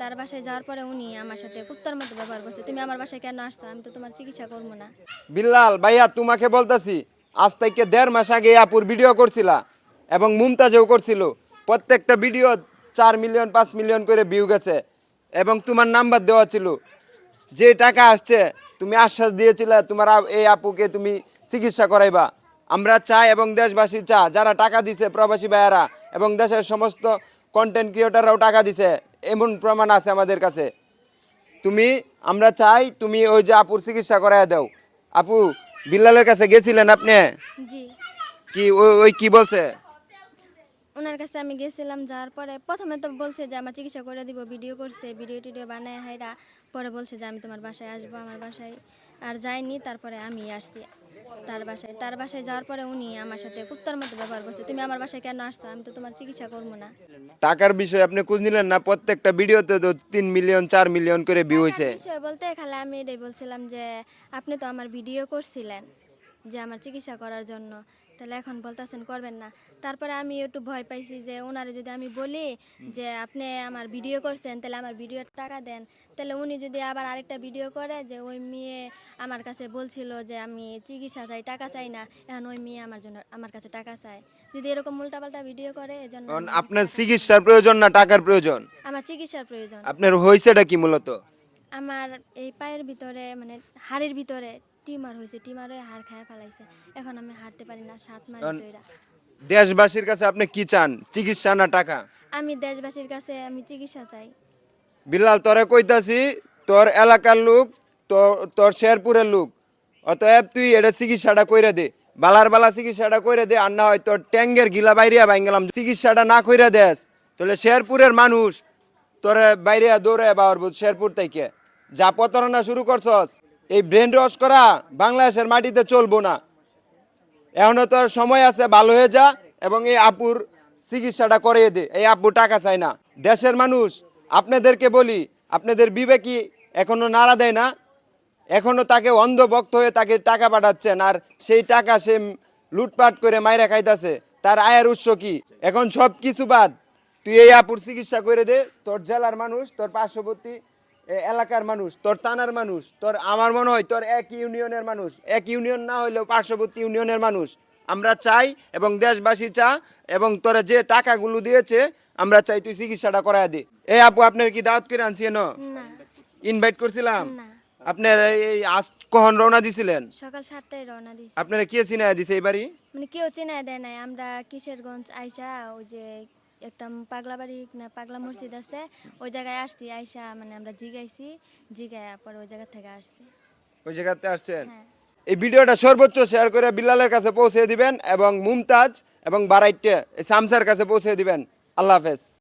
তার বাসায় যাওয়ার পরে উনি আমার সাথে কুত্তার মতো ব্যবহার করছে। তুমি আমার বাসায় কেন আসছো? আমি তো তোমার চিকিৎসা করবো না। বিল্লাল ভাইয়া তোমাকে বলতাছি, আজ থেকে 1.5 মাস আগে এই আপুর ভিডিও করছিলা এবং মুমতাজও করছিল। প্রত্যেকটা ভিডিও 4 মিলিয়ন 5 মিলিয়ন করে ভিউ গেছে এবং তোমার নাম্বার দেওয়া ছিল। যে টাকা আসছে তুমি আশ্বাস দিয়েছিলে তোমার এই আপুকে তুমি চিকিৎসা করাইবা। আমরা চাই এবং দেশবাসী যারা টাকা দিছে প্রবাসী ভাইয়ারা এবং দেশের সমস্ত কন্টেন্ট ক্রিয়েটররাও টাকা দিছে, এমন প্রমাণ আছে আমাদের কাছে। আমরা চাই তুমি ওই যে আপুর চিকিৎসা করাইয়া দাও। আপু, বিল্লালের কাছে গেছিলেন আপনি? জি, কি ওই কি বলছে? ওনার কাছে আমি গেছিলাম, যাওয়ার পরে প্রথমে তো বলছে যে আমার চিকিৎসা করে দিব, ভিডিও করছে, ভিডিও টিডিও বানায় হাইরা পরে বলছে যে আমি তোমার বাসায় আসবো। আমার বাসায় আর যাইনি, তারপরে আমি আসছি তার বাসায় যাওয়ার পরে উনি আমার সাথে কুত্তার মতো ব্যবহার করছে। তুমি আমার বাসায় কেন আসছো? আমি তো তোমার চিকিৎসা করবো না। টাকার বিষয়ে আপনি খোঁজ নিলেন না? প্রত্যেকটা ভিডিওতে তো 3 মিলিয়ন 4 মিলিয়ন করে ভিউ হয়েছে। বিষয় বলতে খালি আমি এটাই বলছিলাম যে আপনি তো আমার ভিডিও করছিলেন যে আমার চিকিৎসা করার জন্য, তাহলে এখন বলতেছেন করবেন না। তারপরে আমি একটু ভয় পাইছি যে ওনারে যদি আমি বলি যে আপনি আমার ভিডিও করছেন তাহলে আমার ভিডিওর টাকা দেন, তাহলে উনি যদি আবার আরেকটা ভিডিও করে যে ওই মেয়ে আমার কাছে বলছিল যে আমি চিকিৎসা চাই, টাকা চাই না, এখন ওই মেয়ে আমার কাছে টাকা চায়, যদি এরকম উল্টাপাল্টা ভিডিও করে, এজন্য কারণ আপনার চিকিৎসার প্রয়োজন না টাকার প্রয়োজন? আমার চিকিৎসার প্রয়োজন। আপনার হয়েছেটা কি মূলত? আমার এই পায়ের ভিতরে মানে হাড়ের ভিতরে টিউমার হয়েছে, টিউমারে হাড় খায় ফেলাইছে, এখন আমি হাঁটতে পারি না 7 মাস ধরে। দেশবাসীর কাছে আপনি কি চান, চিকিৎসা না টাকা? আমি দেশবাসীর কাছে আমি চিকিৎসা চাই। বিল্লাল তোরে কইতাছি, তোর এলাকার লোক, তোর শেরপুরের লোক, অতএব তুই এটা চিকিৎসাটা কইরা দে, বালার বালা চিকিৎসাটা কইরা দে। আর না হয় তোর ট্যাঙ্গের গিলা বাইরিয়া ভাঙ্গেলাম, চিকিৎসাটা না কইরা দেস তাহলে শেরপুরের মানুষ তোরে বাইরে দৌড়ে বাবার শেরপুর থেকে যা প্রতারণা শুরু করছস, এই ব্রেন ওয়াশ করা বাংলাদেশের মাটিতে চলবো না। এখনো তোর সময় আছে, ভালো হয়ে যা এবং এই আপুর চিকিৎসাটা করিয়ে দে। এই আপু টাকা চায় না। দেশের মানুষ আপনাদেরকে বলি, আপনাদের বিবেকই এখনো নাড়া দেয় না? এখনো তাকে অন্ধভক্ত হয়ে তাকে টাকা পাঠাচ্ছেন, আর সেই টাকা সে লুটপাট করে মাইরা খাইতেছে। তার আয়ের উৎস কি? এখন সব কিছু বাদ, তুই এই আপুর চিকিৎসা করে দে। তোর জেলার মানুষ, তোর পার্শ্ববর্তী এলাকার মানুষ, তোর থানার মানুষ, তোর আমার মনে হয় তোর এক ইউনিয়নের মানুষ, এক ইউনিয়ন না হইলেও পার্শ্ববর্তী ইউনিয়নের মানুষ আমরা চাই এবং দেশবাসী এবং তোরা যে টাকাগুলো দিয়েছে আমরা চাই তুই চিকিৎসাটা করায় দে। এই আপু, আপনার কি দাওয়াত করে আনছি? না, ইনভাইট করছিলাম। না, আপনার এই আজ কখন রওনা দিছিলেন? সকাল 7টায় রওনা দিছি। আপনারা কে চিনায় দিছে এবারই? মানে কেউ চেনায় দেয় নাই, আমরা কিশোরগঞ্জ আইসা ওই যে একটা পাগলা বাড়ি না পাগলা মসজিদ আছে, ওই জায়গায় আসছি। আইসা মানে আমরা জিগায়া পরে ওই জায়গা থেকে আসছি। ওই জায়গাতে আসছেন? হ্যাঁ। এই ভিডিওটা সর্বোচ্চ শেয়ার করে বিল্লালের কাছে পৌঁছে দিবেন এবং মুমতাজ এবং বারাইটে শামসার কাছে পৌঁছে দিবেন। আল্লাহ হাফেজ।